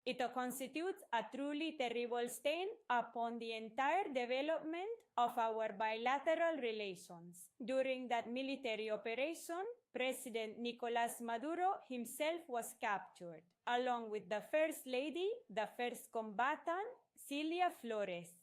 It constitutes a truly terrible stain upon the entire development of our bilateral relations. During that military operation, President Nicolas Maduro himself was captured, along with the First Lady, the first combatant, Celia Flores.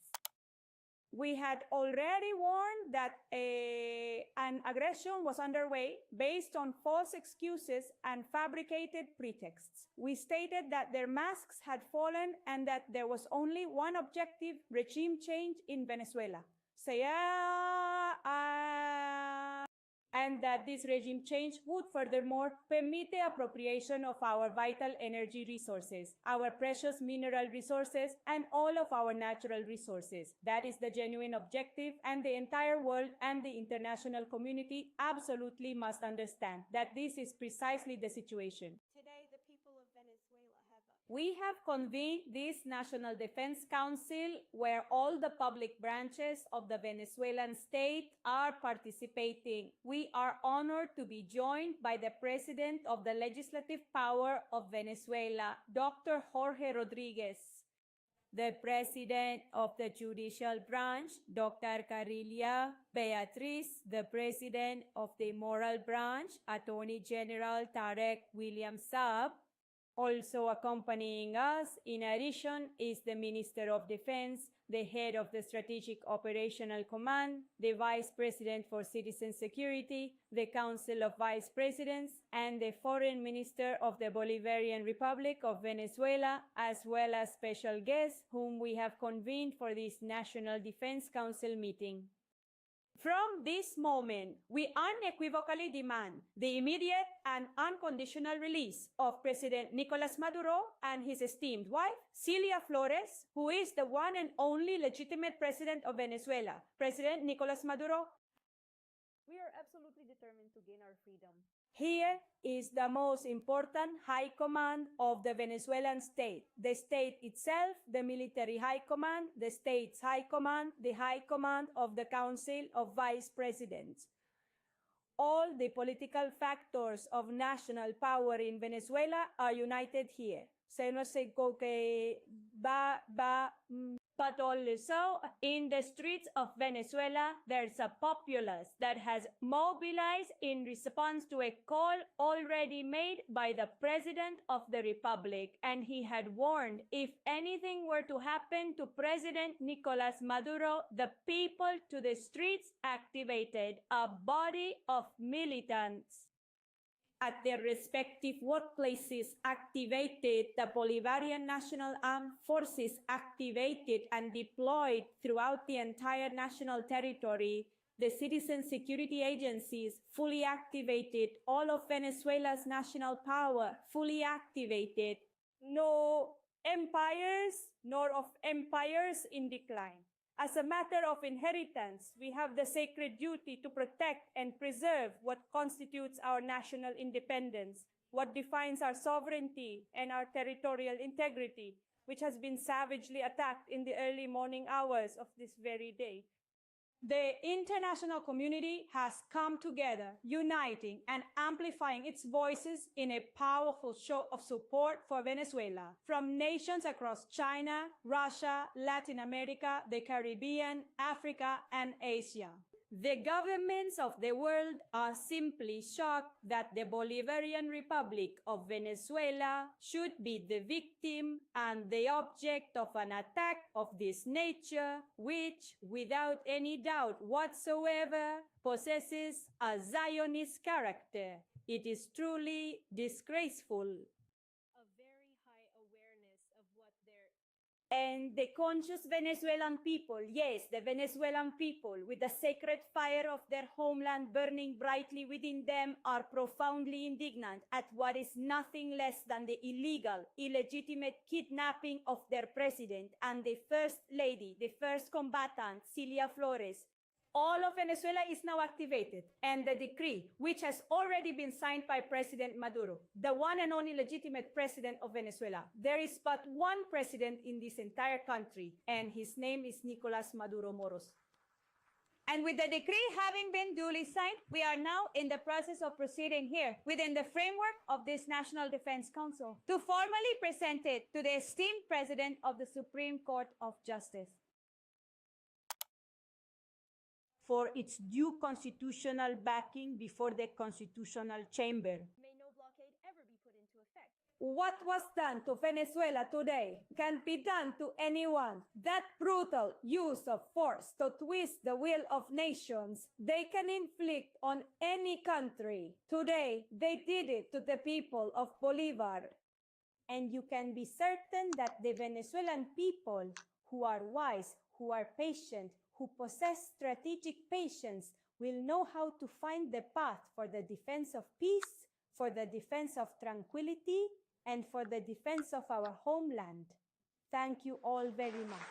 We had already warned that an aggression was underway based on false excuses and fabricated pretexts. We stated that their masks had fallen and that there was only one objective: regime change in Venezuela. And that this regime change would furthermore permit the appropriation of our vital energy resources, our precious mineral resources, and all of our natural resources. That is the genuine objective, and the entire world and the international community absolutely must understand that this is precisely the situation. Today, the people of Venezuela We have convened this National Defense Council where all the public branches of the Venezuelan state are participating. We are honored to be joined by the President of the Legislative Power of Venezuela, Dr. Jorge Rodriguez, the President of the Judicial Branch, Dr. Carilla Beatriz, the President of the Moral Branch, Attorney General Tarek William Saab. Also accompanying us, in addition, is the Minister of Defense, the head of the Strategic Operational Command, the Vice President for Citizen Security, the Council of Vice Presidents, and the Foreign Minister of the Bolivarian Republic of Venezuela, as well as special guests whom we have convened for this National Defense Council meeting. From this moment, we unequivocally demand the immediate and unconditional release of President Nicolas Maduro and his esteemed wife, Celia Flores, who is the one and only legitimate president of Venezuela. President Nicolas Maduro, we are absolutely determined to gain our freedom. Here is the most important high command of the Venezuelan state. The state itself, the military high command, the state's high command, the high command of the Council of Vice Presidents. All the political factors of national power in Venezuela are united here. But also, in the streets of Venezuela, there's a populace that has mobilized in response to a call already made by the President of the Republic. And he had warned, if anything were to happen to President Nicolas Maduro, the people to the streets activated a body of militants at their respective workplaces, activated the Bolivarian National Armed Forces, activated and deployed throughout the entire national territory, the citizen security agencies fully activated, all of Venezuela's national power fully activated, no empires nor of empires in decline. As a matter of inheritance, we have the sacred duty to protect and preserve what constitutes our national independence, what defines our sovereignty and our territorial integrity, which has been savagely attacked in the early morning hours of this very day. The international community has come together, uniting and amplifying its voices in a powerful show of support for Venezuela, from nations across China, Russia, Latin America, the Caribbean, Africa, and Asia. The governments of the world are simply shocked that the Bolivarian Republic of Venezuela should be the victim and the object of an attack of this nature, which, without any doubt whatsoever, possesses a Zionist character. It is truly disgraceful. And the conscious Venezuelan people, yes, the Venezuelan people, with the sacred fire of their homeland burning brightly within them, are profoundly indignant at what is nothing less than the illegal, illegitimate kidnapping of their president and the first lady, the first combatant, Celia Flores. All of Venezuela is now activated, and the decree, which has already been signed by President Maduro, the one and only legitimate president of Venezuela. There is but one president in this entire country, and his name is Nicolas Maduro Moros. And with the decree having been duly signed, we are now in the process of proceeding here within the framework of this National Defense Council to formally present it to the esteemed President of the Supreme Court of Justice for its due constitutional backing before the Constitutional Chamber. May no blockade ever be put into effect. What was done to Venezuela today can be done to anyone. That brutal use of force to twist the will of nations, they can inflict on any country. Today, they did it to the people of Bolivar. And you can be certain that the Venezuelan people, who are wise, who are patient, who possess strategic patience, will know how to find the path for the defense of peace, for the defense of tranquility, and for the defense of our homeland. Thank you all very much.